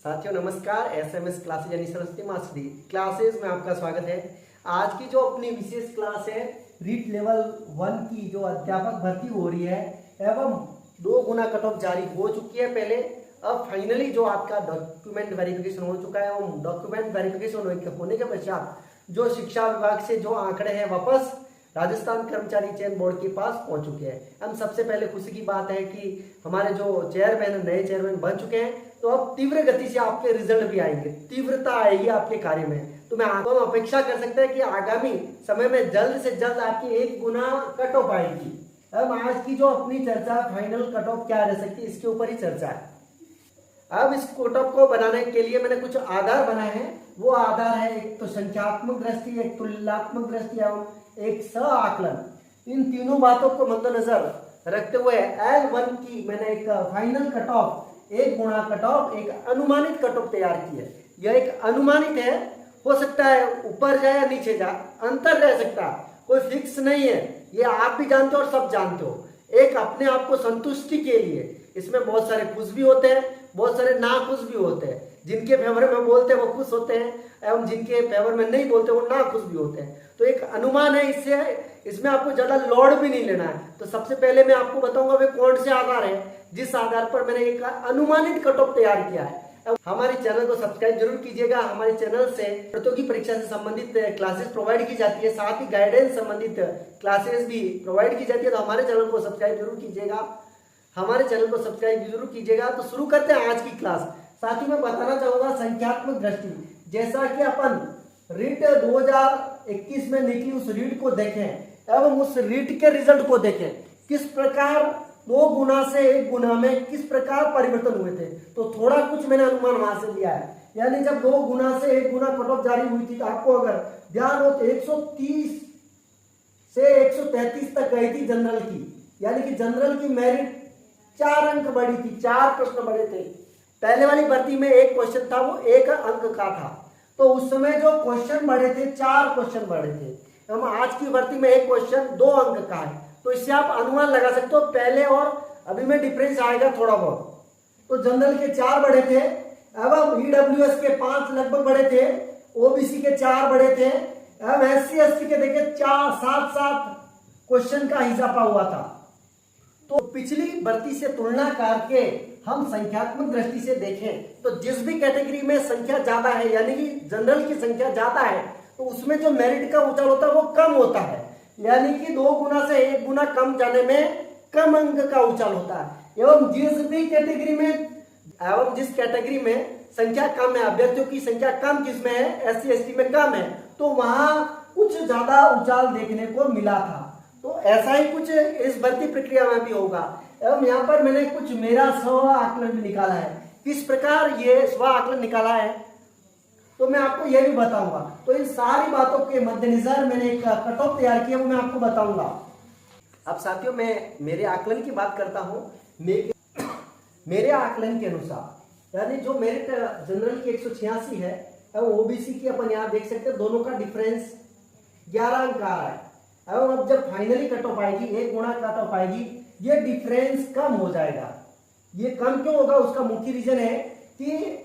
साथियों नमस्कार। SMS classes यानी सरस्वती मास्टरी क्लासेज में आपका स्वागत है। आज की जो अपनी विशेष क्लास है रीट लेवल 1 की जो अध्यापक भर्ती हो रही है एवं 2 गुना कट ऑफ जारी हो चुकी है पहले। अब फाइनली जो आपका डॉक्यूमेंट वेरिफिकेशन हो चुका है एवं डॉक्यूमेंट वेरिफिकेशन होने के पश्चात जो शिक्षा विभाग से जो आंकड़े हैं वापस राजस्थान कर्मचारी चयन बोर्ड के पास पहुंच चुके हैं। हम सबसे पहले खुशी की बात है कि हमारे जो चेयरमैन नए चेयरमैन बन चुके हैं, तो अब तीव्र गति से आपके रिजल्ट भी आएंगे, तीव्रता आएगी आपके कार्य में। तो हम अपेक्षा कर सकते हैं कि आगामी समय में जल्द से जल्द आपकी 1 गुना कट ऑफ आएगी। अब आज की जो अपनी चर्चा फाइनल कट ऑफ क्या रह सकती है इसके ऊपर ही चर्चा है। अब इस कट ऑफ को बनाने के लिए मैंने कुछ आधार बनाए हैं। वो आधार है एक तो संख्यात्मक दृष्टि, एक तुलनात्मक दृष्टि एवं एक सह आकलन। इन तीनों बातों को मद्देनजर रखते हुए L1 की मैंने एक फाइनल कट ऑफ 1 गुना कट ऑफ एक अनुमानित कट ऑफ तैयार की है। यह एक अनुमानित है, हो सकता है ऊपर जाए या नीचे जाए, अंतर रह सकता है, कोई फिक्स नहीं है। ये आप भी जानते हो और सब जानते हो। एक अपने आप को संतुष्टि के लिए इसमें बहुत सारे खुश भी होते हैं, बहुत सारे नाखुश भी होते हैं। जिनके फेवर में बोलते हैं वो खुश होते हैं एवं जिनके फेवर में नहीं बोलते वो नाखुश भी होते हैं। तो एक अनुमान है, इसमें आपको ज्यादा लोड भी नहीं लेना है। तो सबसे पहले मैं आपको बताऊंगा वे कौन से आधार है जिस आधार पर मैंने एक अनुमानित कट ऑफ तैयार किया है। हमारे चैनल को सब्सक्राइब जरूर कीजिएगा। हमारे चैनल से प्रतियोगी परीक्षा से संबंधित क्लासेस प्रोवाइड की जाती है, साथ ही गाइडेंस संबंधित क्लासेस भी प्रोवाइड की जाती है। तो हमारे चैनल को सब्सक्राइब जरूर कीजिएगा, हमारे चैनल को सब्सक्राइब जरूर कीजिएगा। तो शुरू करते हैं आज की क्लास। साथ ही मैं बताना चाहूंगा संख्यात्मक दृष्टि, जैसा कि अपन रीट 2021 में निकली उस रीट को देखें एवं उस रीट के रिजल्ट को देखें, किस प्रकार 2 गुना से 1 गुना में किस प्रकार परिवर्तन हुए थे। तो थोड़ा कुछ मैंने अनुमान वहां से लिया है। यानी जब 2 गुना से 1 गुना कट ऑफ जारी हुई थी तो आपको अगर ध्यान हो तो 130 से 133 तक गई थी जनरल की। यानी कि जनरल की मेरिट 4 अंक बढ़ी थी, 4 प्रश्न बढ़े थे। पहले वाली भर्ती में एक क्वेश्चन था वो 1 अंक का था, तो उस समय जो क्वेश्चन बढ़े थे 4 क्वेश्चन बढ़े थे। हम आज की भर्ती में एक क्वेश्चन 2 अंक का है, तो इससे आप अनुमान लगा सकते हो पहले और अभी में डिफरेंस आएगा थोड़ा बहुत। तो जनरल के 4 बढ़े थे एवं ईडब्ल्यूएस के 5 लगभग बढ़े थे, ओबीसी के 4 बढ़े थे एवं SC/ST के देखे 7 क्वेश्चन का इजाफा हुआ था। तो पिछली भर्ती से तुलना करके हम संख्यात्मक दृष्टि से देखें तो जिस भी कैटेगरी में संख्या ज्यादा है, यानी कि जनरल की संख्या ज्यादा है, तो उसमें जो मेरिट का उछाल होता है वो कम होता है। यानी कि 2 गुना से 1 गुना कम जाने में कम अंक का उछाल होता है। एवं जिस कैटेगरी में संख्या कम है, अभ्यर्थियों की संख्या कम किसमें है, SC/ST में कम है, तो वहां कुछ ज्यादा उछाल देखने को मिला था। तो ऐसा ही कुछ इस भर्ती प्रक्रिया में भी होगा। एवं यहाँ पर मैंने कुछ मेरा स्व आकलन भी निकाला है। किस प्रकार ये स्व आकलन निकाला है तो मैं आपको यह भी बताऊंगा। तो इन सारी बातों के मद्देनजर मैंने एक कट ऑफ तैयार किया, वो मैं आपको बताऊंगा। अब साथियों मैं मेरे आकलन की बात करता हूं। मेरे आकलन के अनुसार यानी जो मेरिट जनरल की 186 है और ओबीसी की अपन यहाँ देख सकते हैं दोनों का डिफरेंस 11 अंक आ रहा है। एवं अब जब फाइनली कट ऑफ आएगी 1 गुना कट ऑफ आएगी, ये डिफरेंस कम हो जाएगा। ये कम क्यों होगा उसका मुख्य रीजन है कि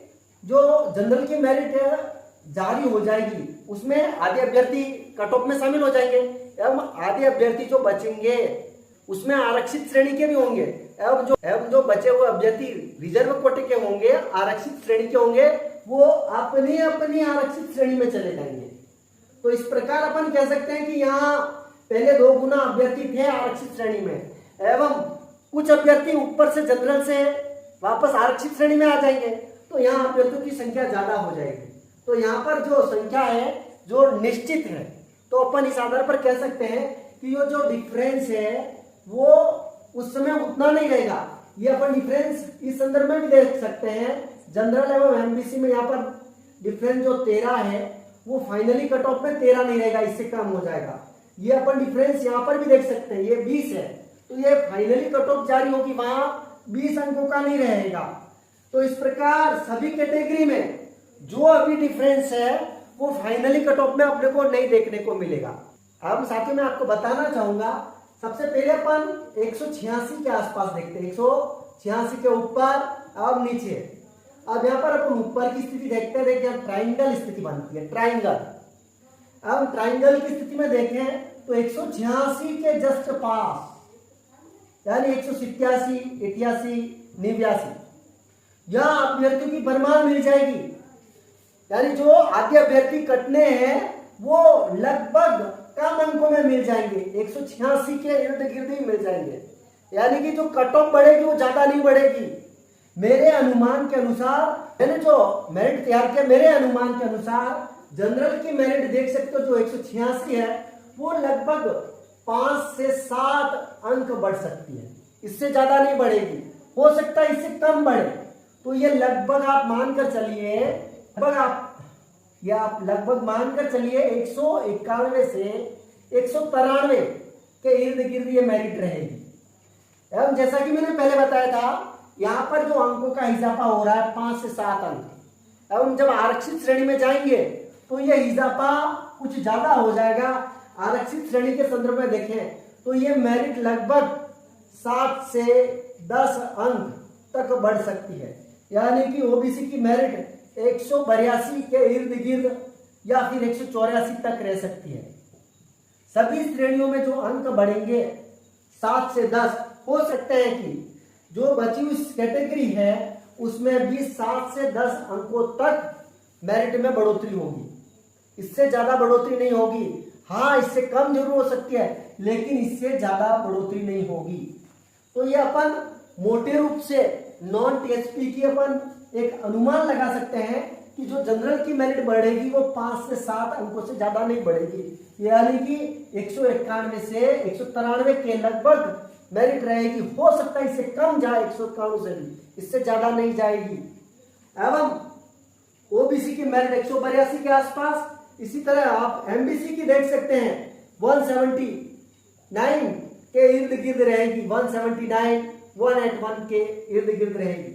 जो जनरल की मेरिट जारी हो जाएगी उसमें आधे अभ्यर्थी कट ऑफ में शामिल हो जाएंगे एवं आधे अभ्यर्थी जो बचेंगे उसमें आरक्षित श्रेणी के भी होंगे एवं जो बचे हुए अभ्यर्थी रिजर्व कोटे के होंगे, आरक्षित श्रेणी के होंगे, वो अपनी अपनी आरक्षित श्रेणी में चले जाएंगे। तो इस प्रकार अपन कह सकते हैं कि यहाँ पहले 2 गुना अभ्यर्थी थे आरक्षित श्रेणी में एवं कुछ अभ्यर्थी ऊपर से जनरल से वापस आरक्षित श्रेणी में आ जाएंगे, तो यहाँ अभ्यर्थियों की संख्या ज्यादा हो जाएगी। तो यहाँ पर जो संख्या है जो निश्चित है, तो अपन इस आधार पर कह सकते हैं कि ये जो डिफरेंस है वो उस समय उतना नहीं रहेगा। ये अपन डिफरेंस इस संदर्भ में भी देख सकते हैं। जनरल एवं एमबीसी में यहाँ पर डिफरेंस जो 13 है वो फाइनली कट ऑफ में 13 नहीं रहेगा, इससे कम हो जाएगा। ये अपन डिफरेंस यहाँ पर भी देख सकते हैं, ये 20 है, तो ये फाइनली कट ऑफ जारी होगी वहां 20 अंकों का नहीं रहेगा। तो इस प्रकार सभी कैटेगरी में जो अभी डिफरेंस है वो फाइनली कट ऑफ में अपने को नहीं देखने को मिलेगा। अब साथियों मैं आपको बताना चाहूंगा, सबसे पहले अपन 186 के आसपास देखते हैं, 186 के ऊपर और नीचे। अब यहाँ पर अपन ऊपर की स्थिति देखते हैं। देखिए ट्राइंगल स्थिति बनती है, ट्राइंगल। अब ट्राइंगल की स्थिति में देखें तो 186 के जस्ट पास, यानी 187, 88, 89 यहां अभ्यर्थियों की भरमार मिल जाएगी। यानी जो आगे अभ्यर्थी कटने हैं वो लगभग कम अंकों में मिल जाएंगे, 186 के इर्द गिर्द ही मिल जाएंगे। यानी कि जो कट ऑफ बढ़ेगी वो ज्यादा नहीं बढ़ेगी। मेरे अनुमान के अनुसार, मैंने जो मेरिट तैयार किया, मेरे अनुमान के अनुसार जनरल की मेरिट देख सकते हो जो 186 है वो लगभग 5 से 7 अंक बढ़ सकती है, इससे ज्यादा नहीं बढ़ेगी। हो सकता है इससे कम बढ़े, तो ये लगभग आप मानकर चलिए, लगभग मानकर चलिए 191 से 193 के इर्द गिर्द ये मेरिट रहेगी। एवं जैसा कि मैंने पहले बताया था, यहाँ पर जो अंकों का इजाफा हो रहा है 5 से 7 अंक, एवं जब आरक्षित श्रेणी में जाएंगे तो ये इजाफा कुछ ज्यादा हो जाएगा। आरक्षित श्रेणी के संदर्भ में देखें तो ये मेरिट लगभग 7 से 10 अंक तक बढ़ सकती है। यानी कि ओबीसी की मेरिट 182 के इर्द गिर्द या फिर 184 तक रह सकती है। सभी श्रेणियों में जो अंक बढ़ेंगे 7 से 10, हो सकते हैं कि जो बची हुई कैटेगरी है उसमें भी 7 से 10 अंकों तक मेरिट में बढ़ोतरी होगी, इससे ज्यादा बढ़ोतरी नहीं होगी। हाँ, इससे कम जरूर हो सकती है लेकिन इससे ज्यादा बढ़ोतरी नहीं होगी। तो ये अपन मोटे रूप से नॉन टीएचपी की अपन एक अनुमान लगा सकते हैं कि जो जनरल की मेरिट बढ़ेगी वो 5 से 7 अंकों से ज्यादा नहीं बढ़ेगी। यानी कि 191 से 193 के लगभग मेरिट रहेगी। हो सकता है इससे कम जाए, 191 से भी, इससे ज्यादा नहीं जाएगी। एवं ओबीसी की मेरिट 182 के आसपास। इसी तरह आप एमबीसी की देख सकते हैं 179 के इर्द गिर्द रहेगी, 179, 181 के इर्द गिर्द रहेगी।